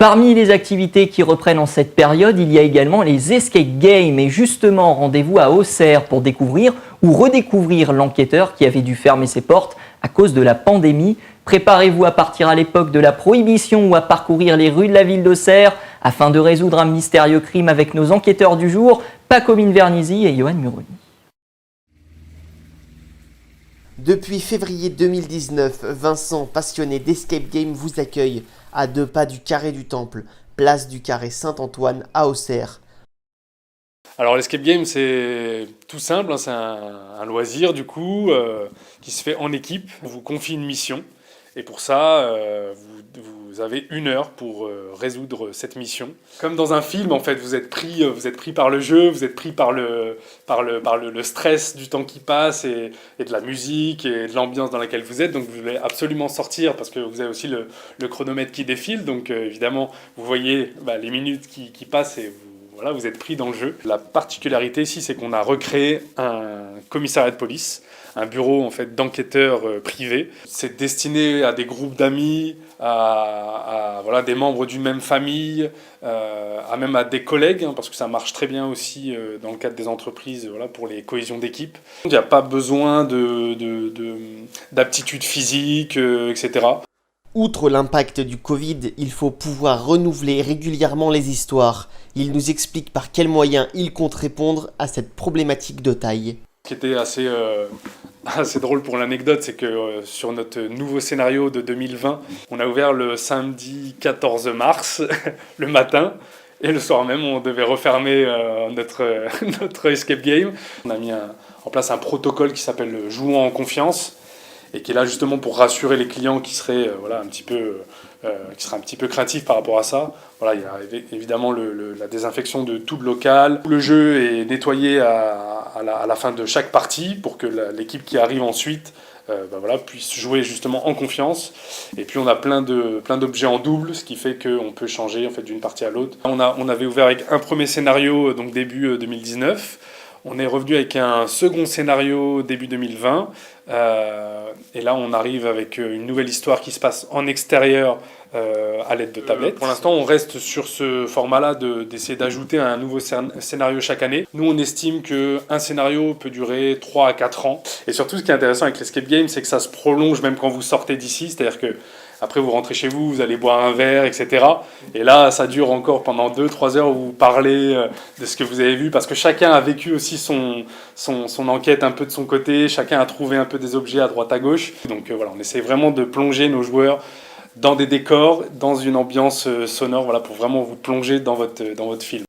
Parmi les activités qui reprennent en cette période, il y a également les escape games. Et justement, rendez-vous à Auxerre pour découvrir ou redécouvrir l'enquêteur qui avait dû fermer ses portes à cause de la pandémie. Préparez-vous à partir à l'époque de la prohibition ou à parcourir les rues de la ville d'Auxerre afin de résoudre un mystérieux crime avec nos enquêteurs du jour, Pacomine Vernisi et Johan Muroni. Depuis février 2019, Vincent, passionné d'escape game, vous accueille à 2 pas du Carré du Temple, place du Carré Saint-Antoine à Auxerre. Alors l'escape game c'est tout simple, hein, c'est un loisir du coup qui se fait en équipe. On vous confie une mission et pour ça vous avez 1 heure pour résoudre cette mission. Comme dans un film en fait, vous êtes pris par le jeu, vous êtes pris par le stress du temps qui passe et de la musique et de l'ambiance dans laquelle vous êtes. Donc vous voulez absolument sortir parce que vous avez aussi le chronomètre qui défile. Donc évidemment vous voyez les minutes qui passent et voilà, vous êtes pris dans le jeu. La particularité ici, c'est qu'on a recréé un commissariat de police, un bureau en fait d'enquêteurs privés. C'est destiné à des groupes d'amis, à voilà, des membres d'une même famille, même à des collègues, hein, parce que ça marche très bien aussi dans le cadre des entreprises, voilà, pour les cohésions d'équipe. Il n'y a pas besoin d'aptitudes physiques, etc. Outre l'impact du Covid, il faut pouvoir renouveler régulièrement les histoires. Il nous explique par quels moyens il compte répondre à cette problématique de taille. Ce qui était assez drôle pour l'anecdote, c'est que sur notre nouveau scénario de 2020, on a ouvert le samedi 14 mars, le matin, et le soir même, on devait refermer notre escape game. On a mis en place un protocole qui s'appelle « Jouons en confiance », et qui est là justement pour rassurer les clients qui seraient un petit peu craintifs par rapport à ça. Voilà, il y a évidemment la désinfection de tout le local. Le jeu est nettoyé à la fin de chaque partie pour que l'équipe qui arrive ensuite puisse jouer justement en confiance. Et puis on a plein d'objets en double, ce qui fait qu'on peut changer en fait, d'une partie à l'autre. On avait ouvert avec un premier scénario donc début 2019. On est revenu avec un second scénario début 2020. Et là, on arrive avec une nouvelle histoire qui se passe en extérieur à l'aide de tablettes. Pour l'instant, on reste sur ce format-là d'essayer d'ajouter un nouveau scénario chaque année. Nous, on estime qu'un scénario peut durer 3 à 4 ans. Et surtout, ce qui est intéressant avec l'escape game, c'est que ça se prolonge même quand vous sortez d'ici. C'est-à-dire que après, vous rentrez chez vous, vous allez boire un verre, etc. Et là, ça dure encore pendant 2-3 heures où vous parlez de ce que vous avez vu, parce que chacun a vécu aussi son enquête un peu de son côté, chacun a trouvé un peu des objets à droite à gauche. Donc voilà, on essaie vraiment de plonger nos joueurs dans des décors, dans une ambiance sonore, voilà, pour vraiment vous plonger dans votre film.